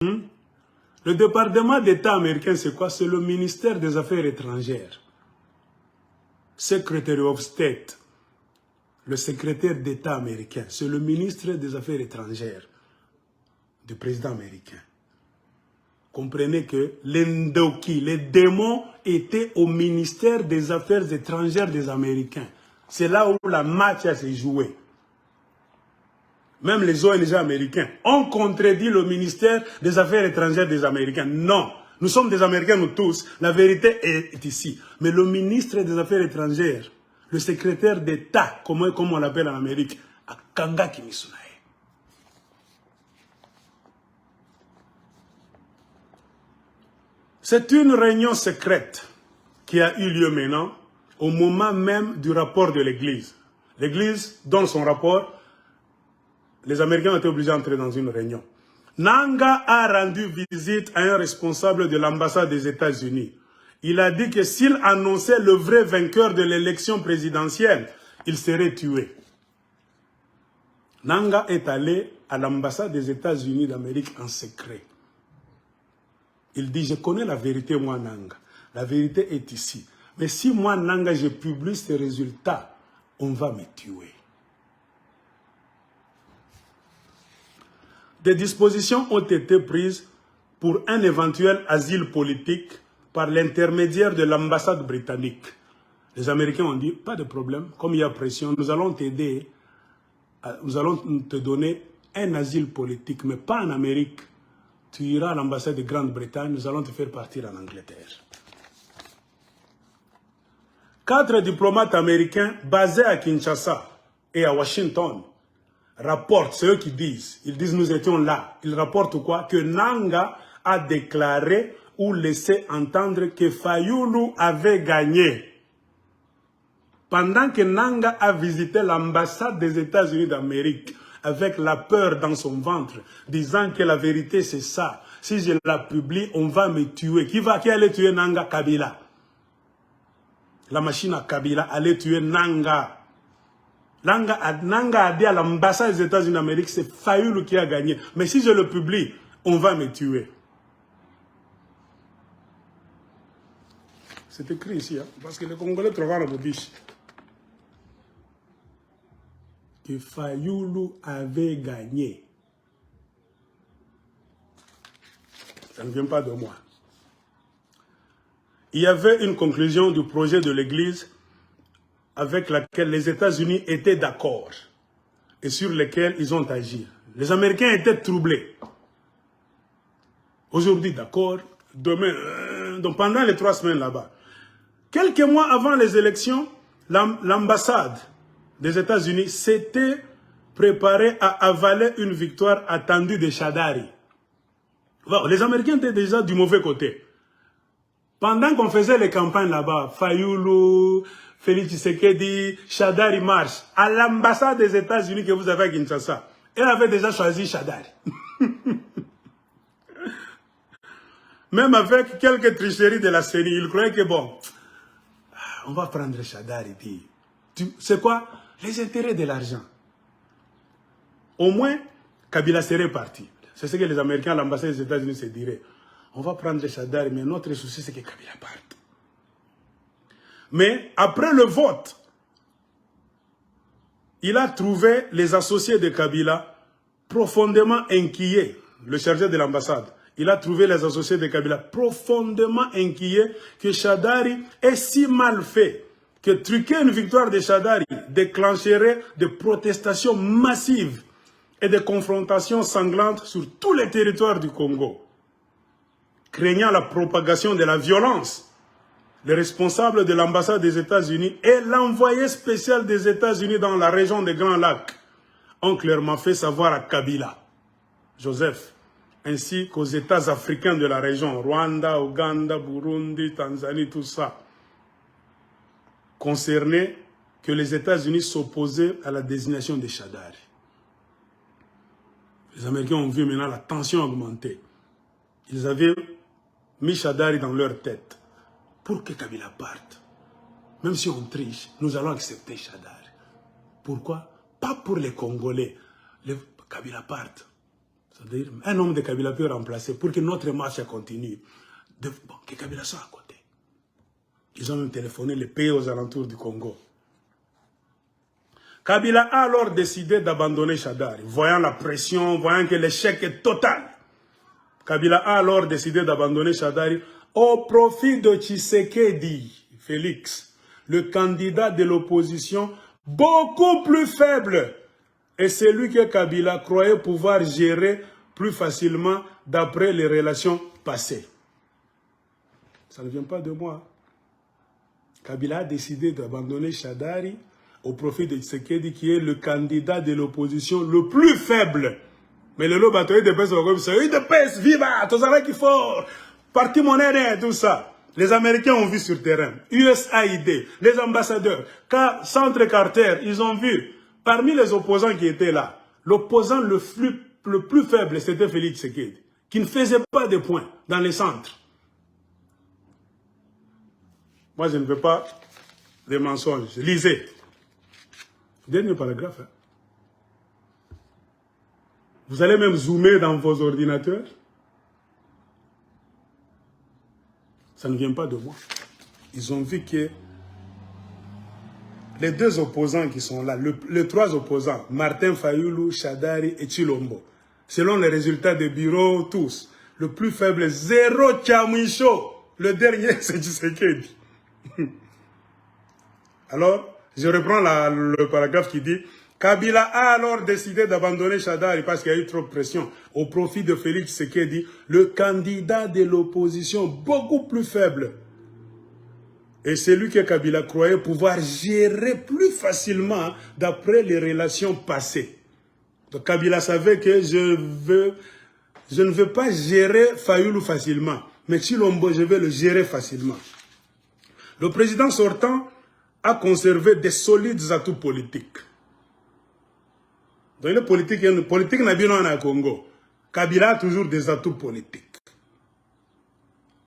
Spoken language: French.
Le département d'État américain, c'est quoi? C'est le ministère des Affaires étrangères. Secretary of State. Le secrétaire d'État américain. C'est le ministre des Affaires étrangères du président américain. Comprenez que l'Endoki, les démons étaient au ministère des Affaires étrangères des Américains. C'est là où la match s'est jouée. Même les ONG américains ont contredit le ministère des Affaires étrangères des Américains. Non, nous sommes des Américains, nous tous. La vérité est ici. Mais le ministre des Affaires étrangères, le secrétaire d'État, comme on l'appelle en Amérique, a Kanga Kimisunae. C'est une réunion secrète qui a eu lieu maintenant, au moment même du rapport de l'Église. L'Église donne son rapport. Les Américains ont été obligés d'entrer dans une réunion. Nanga a rendu visite à un responsable de l'ambassade des États-Unis. Il a dit que s'il annonçait le vrai vainqueur de l'élection présidentielle, il serait tué. Nanga est allé à l'ambassade des États-Unis d'Amérique en secret. Il dit, je connais la vérité, moi, Nanga. La vérité est ici. Mais si moi, Nanga, je publie ces résultats, on va me tuer. Des dispositions ont été prises pour un éventuel asile politique par l'intermédiaire de l'ambassade britannique. Les Américains ont dit, pas de problème, comme il y a pression, nous allons t'aider, nous allons te donner un asile politique, mais pas en Amérique. Tu iras à l'ambassade de Grande-Bretagne, nous allons te faire partir en Angleterre. 4 diplomates américains basés à Kinshasa et à Washington rapportent, c'est eux qui disent, ils disent nous étions là, ils rapportent quoi? Que Nanga a déclaré ou laissé entendre que Fayulu avait gagné. Pendant que Nanga a visité l'ambassade des États-Unis d'Amérique avec la peur dans son ventre, disant que la vérité c'est ça, si je la publie, on va me tuer. Qui allait tuer Nanga? Kabila. La machine à Kabila allait tuer Nanga. Nanga a dit à l'ambassade des États-Unis d'Amérique, c'est Fayulu qui a gagné. Mais si je le publie, on va me tuer. C'est écrit ici, hein, parce que les Congolais trouvent la biche. Que Fayulu avait gagné. Ça ne vient pas de moi. Il y avait une conclusion du projet de l'Église avec laquelle les États-Unis étaient d'accord et sur lesquels ils ont agi. Les Américains étaient troublés. Aujourd'hui, d'accord, demain, donc pendant les 3 semaines là-bas. Quelques mois avant les élections, l'ambassade des États-Unis s'était préparée à avaler une victoire attendue de Shadari. Bon, les Américains étaient déjà du mauvais côté. Pendant qu'on faisait les campagnes là-bas, Fayulu, Félix Tshisekedi, Shadari marche à l'ambassade des États-Unis que vous avez à Kinshasa. Elle avait déjà choisi Shadari. Même avec quelques tricheries de la série, il croyait que bon, on va prendre Shadari. C'est quoi? Les intérêts de l'argent. Au moins, Kabila serait parti. C'est ce que les Américains à l'ambassade des États-Unis se diraient. On va prendre Shadari, mais notre souci c'est que Kabila parte. Mais après le vote, il a trouvé les associés de Kabila profondément inquiets, le chargé de l'ambassade. Il a trouvé les associés de Kabila profondément inquiets que Shadari est si mal fait que truquer une victoire de Shadari déclencherait des protestations massives et des confrontations sanglantes sur tous les territoires du Congo. Craignant la propagation de la violence, le responsable de l'ambassade des États-Unis et l'envoyé spécial des États-Unis dans la région des Grands Lacs ont clairement fait savoir à Kabila, Joseph, ainsi qu'aux États africains de la région, Rwanda, Ouganda, Burundi, Tanzanie, tout ça, concernés que les États-Unis s'opposaient à la désignation de Shadari. Les Américains ont vu maintenant la tension augmenter. Ils avaient mis Shadari dans leur tête pour que Kabila parte. Même si on triche, nous allons accepter Shadari. Pourquoi? Pas pour les Congolais. Kabila parte. C'est-à-dire, un homme de Kabila peut remplacer pour que notre marche continue. Bon, que Kabila soit à côté. Ils ont même téléphoné les pays aux alentours du Congo. Kabila a alors décidé d'abandonner Shadari, voyant la pression, voyant que l'échec est total. Kabila a alors décidé d'abandonner Shadari au profit de Tshisekedi, Félix, le candidat de l'opposition beaucoup plus faible. Et c'est lui que Kabila croyait pouvoir gérer plus facilement d'après les relations passées. Ça ne vient pas de moi. Kabila a décidé d'abandonner Shadari au profit de Tshisekedi, qui est le candidat de l'opposition le plus faible. Mais le lot bataille de pèse, de pèse, viva, tout ça qu'il faut, parti monnaie, tout ça. Les Américains ont vu sur terrain, USAID, les ambassadeurs, Centre Carter, ils ont vu, parmi les opposants qui étaient là, l'opposant le plus faible, c'était Félix Tshisekedi, qui ne faisait pas de points dans les centres. Moi, je ne veux pas des mensonges. Lisez. Dernier paragraphe. Hein. Vous allez même zoomer dans vos ordinateurs. Ça ne vient pas de moi. Ils ont vu que les deux opposants qui sont là, les trois opposants, Martin Fayulu, Shadari et Tshilombo, selon les résultats des bureaux, tous, le plus faible, zéro Tchamicho. Le dernier, c'est Tshisekedi. Alors, je reprends le paragraphe qui dit « Kabila a alors décidé d'abandonner Shadari parce qu'il y a eu trop de pression au profit de Félix Tshisekedi, le candidat de l'opposition beaucoup plus faible. Et c'est lui que Kabila croyait pouvoir gérer plus facilement d'après les relations passées. Donc Kabila savait que je ne veux pas gérer Fayulu facilement, mais Tshilombo, je vais le gérer facilement. Le président sortant a conservé des solides atouts politiques. Dans le politique n'a bien au Congo. Kabila a toujours des atouts politiques.